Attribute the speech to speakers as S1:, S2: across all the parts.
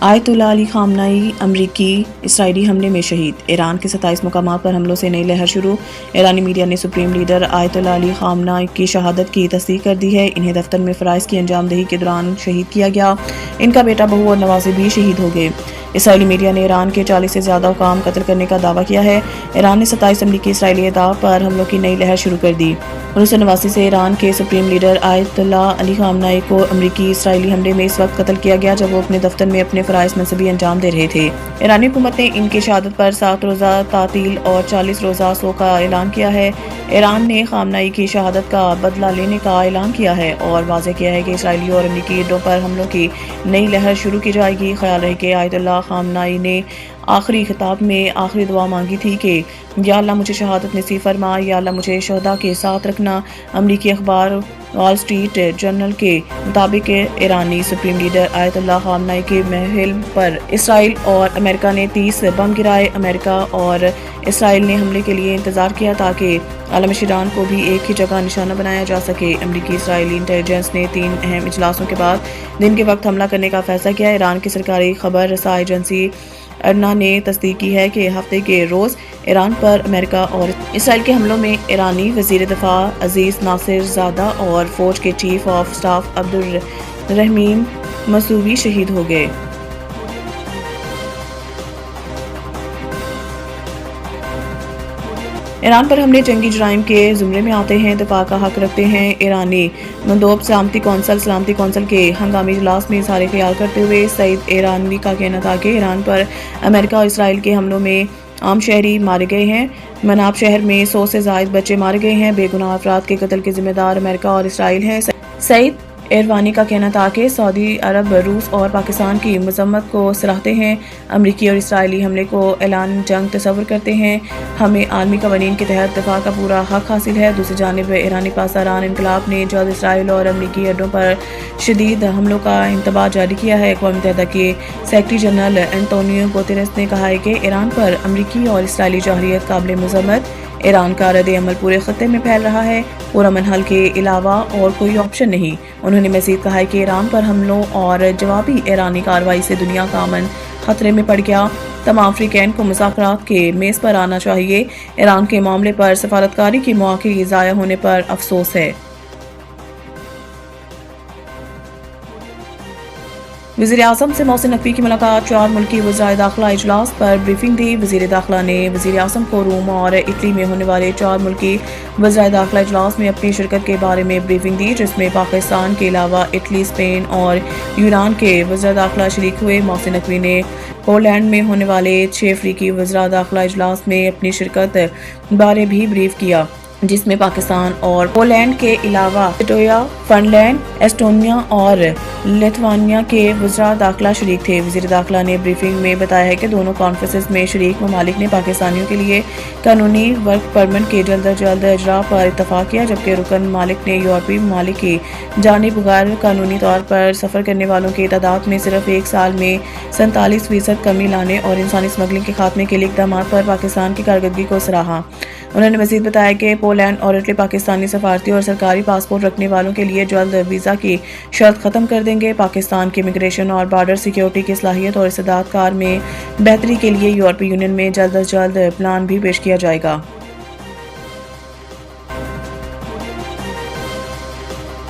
S1: آیت اللہ علی خامنائی امریکی اسرائیلی حملے میں شہید۔ ایران کے 27 مقامات پر حملوں سے نئی لہر شروع۔ ایرانی میڈیا نے سپریم لیڈر آیت اللہ علی خامنائی کی شہادت کی تصدیق کر دی ہے۔ انہیں دفتر میں فرائض کی انجام دہی کے دوران شہید کیا گیا۔ ان کا بیٹا، بہو اور نواسے بھی شہید ہو گئے۔ اسرائیلی میڈیا نے ایران کے 40 سے زیادہ حکام قتل کرنے کا دعویٰ کیا ہے۔ ایران نے 27 امریکی اسرائیلی اہداف پر حملوں کی نئی لہر شروع کر دی۔ 1989 سے ایران کے سپریم لیڈر آیت اللہ علی خامنائی کو امریکی اسرائیلی حملے میں اس وقت قتل کیا گیا جب وہ اپنے دفتر میں اپنے فرائض منصبی انجام دے رہے تھے۔ ایرانی حکومت نے ان کی شہادت پر 7 روزہ تعطیل اور 40 روزہ سوگ کا اعلان کیا ہے۔ ایران نے خامنائی کی شہادت کا بدلہ لینے کا اعلان کیا ہے اور واضح کیا ہے کہ اسرائیلی اور امریکی اڈوں پر حملوں کی نئی لہر شروع کی جائے گی۔ خیال رہے کہ آیت اللہ خامنائی نے آخری خطاب میں آخری دعا مانگی تھی کہ یا اللہ مجھے شہادت نصیب فرما، یا اللہ مجھے شہداء کے ساتھ رکھنا۔ امریکی اخبار وال اسٹریٹ جرنل کے مطابق ایرانی سپریم لیڈر آیت اللہ خامنائی کے محل پر اسرائیل اور امریکہ نے 30 بم گرائے۔ امریکہ اور اسرائیل نے حملے کے لیے انتظار کیا تاکہ عالم شیران کو بھی ایک ہی جگہ نشانہ بنایا جا سکے۔ امریکی اسرائیلی انٹیلیجنس نے 3 اہم اجلاسوں کے بعد دن کے وقت حملہ کرنے کا فیصلہ کیا۔ ایران کی سرکاری خبر رساں ایجنسی ارنا نے تصدیق کی ہے کہ ہفتے کے روز ایران پر امریکہ اور اسرائیل کے حملوں میں ایرانی وزیر دفاع عزیز ناصر زادہ اور فوج کے chief of staff Abdul Rahim Masoodi شہید ہو گئے۔ ایران پر حملے جنگی جرائم کے زمرے میں آتے ہیں، دفاع کا حق رکھتے ہیں۔ ایرانی مندوب سلامتی کونسل کے ہنگامی اجلاس میں اظہار خیال کرتے ہوئے سعید ایرانی کا کہنا تھا کہ ایران پر امریکہ اور اسرائیل کے حملوں میں عام شہری مارے گئے ہیں۔ مناب شہر میں 100 سے زائد بچے مارے گئے ہیں۔ بے گناہ افراد کے قتل کے ذمہ دار امریکہ اور اسرائیل ہیں۔ سعید ایرانی کا کہنا تھا کہ سعودی عرب روس اور پاکستان کی مذمت کو سراہتے ہیں، امریکی اور اسرائیلی حملے کو اعلان جنگ تصور کرتے ہیں۔ ہمیں عالمی قوانین کے تحت دفاع کا پورا حق حاصل ہے۔ دوسری جانب ایرانی پاسداران انقلاب نے جلد اسرائیل اور امریکی اڈوں پر شدید حملوں کا انتباہ جاری کیا ہے۔ اقوام متحدہ کے سیکرٹری جنرل انتونیو گوتریس نے کہا ہے کہ ایران پر امریکی اور اسرائیلی جارحیت قابل مذمت۔ ایران کا رد عمل پورے خطے میں پھیل رہا ہے، پرامن حل کے علاوہ اور کوئی آپشن نہیں۔ انہوں نے مزید کہا کہ ایران پر حملوں اور جوابی ایرانی کارروائی سے دنیا کا امن خطرے میں پڑ گیا۔ تمام فریقین کو مذاکرات کے میز پر آنا چاہیے۔ ایران کے معاملے پر سفارتکاری کے مواقع ضائع ہونے پر افسوس ہے۔ وزیر اعظم سے محسن نقوی کی ملاقات۔ 4 ملکی وزرائے داخلہ اجلاس پر بریفنگ دی۔ وزیر داخلہ نے وزیر اعظم کو روم اور اٹلی میں ہونے والے 4 ملکی وزرائے داخلہ اجلاس میں اپنی شرکت کے بارے میں بریفنگ دی، جس میں پاکستان کے علاوہ اٹلی، اسپین اور یونان کے وزرائے داخلہ شریک ہوئے۔ محسن نقوی نے پولینڈ میں ہونے والے 6 افریقی وزرائے داخلہ اجلاس میں اپنی شرکت بارے بھی بریف کیا، جس میں پاکستان اور پولینڈ کے علاوہ لٹویا، فن لینڈ، ایسٹونیا اور لتھوانیا کے وزراء داخلہ شریک تھے۔ وزیر داخلہ نے بریفنگ میں بتایا ہے کہ دونوں کانفرنسز میں شریک ممالک نے پاکستانیوں کے لیے قانونی ورک پرمٹ کے جلد از جلد اجرا پر اتفاق کیا، جبکہ رکن ممالک نے یورپی ممالک کی جانب غیر قانونی طور پر سفر کرنے والوں کی تعداد میں صرف 1 سال میں 47% کمی لانے اور انسانی اسمگلنگ کے خاتمے کے لیے اقدامات پر پاکستان کی کارکردگی کو سراہا۔ انہوں نے مزید بتایا کہ پولینڈ اور اٹلی پاکستانی سفارتی اور سرکاری پاسپورٹ رکھنے والوں کے لیے جلد ویزا کی شرط ختم کر دیں گے۔ پاکستان کی امیگریشن اور بارڈر سیکیورٹی کی صلاحیت اور استعداد کار میں بہتری کے لیے یورپی یونین میں جلد از جلد پلان بھی پیش کیا جائے گا۔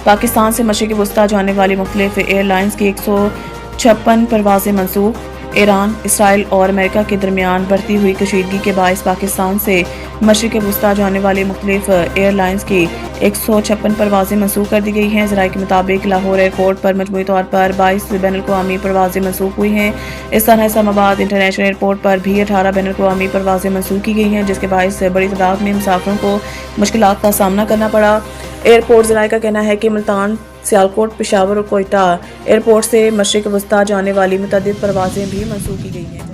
S1: پاکستان سے مشرق وسطی جانے والی مختلف ایئر لائنز کی 156 پروازیں منسوخ۔ ایران، اسرائیل اور امریکہ کے درمیان بڑھتی ہوئی کشیدگی کے باعث پاکستان سے مشرق وسطی جانے والی مختلف ایئر لائنز کی 156 پروازیں منسوخ کر دی گئی ہیں۔ ذرائع کے مطابق لاہور ایئرپورٹ پر مجموعی طور پر 22 بین الاقوامی پروازیں منسوخ ہوئی ہیں۔ اس طرح اسلام آباد انٹرنیشنل ایئرپورٹ پر بھی 18 بین الاقوامی پروازیں منسوخ کی گئی ہیں، جس کے باعث بڑی تعداد میں مسافروں کو مشکلات کا سامنا کرنا پڑا۔ ایئرپورٹ ذرائع کا کہنا ہے کہ ملتان، سیالکوٹ، پشاور اور کوئٹہ ایئرپورٹ سے مشرق وسطی جانے والی متعدد پروازیں بھی منسوخ کی گئی ہیں۔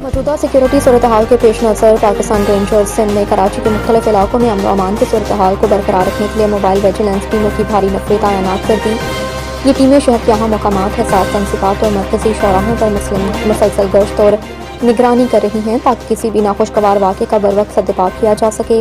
S2: موجودہ سیکیورٹی صورتحال کے پیش نظر پاکستان رینجرز سندھ نے کراچی کے مختلف علاقوں میں امن و امان کی صورتحال کو برقرار رکھنے کے لیے موبائل ویجیلنس ٹیموں کی بھاری نفری تعینات کر دی۔ یہ ٹیمیں شہر کے اہم مقامات، حساس تنصیبات اور مرکزی شاہراہوں پر مسلسل گشت اور نگرانی کر رہی ہیں تاکہ کسی بھی ناخوشگوار واقعے کا بروقت سدپا کیا جا سکے۔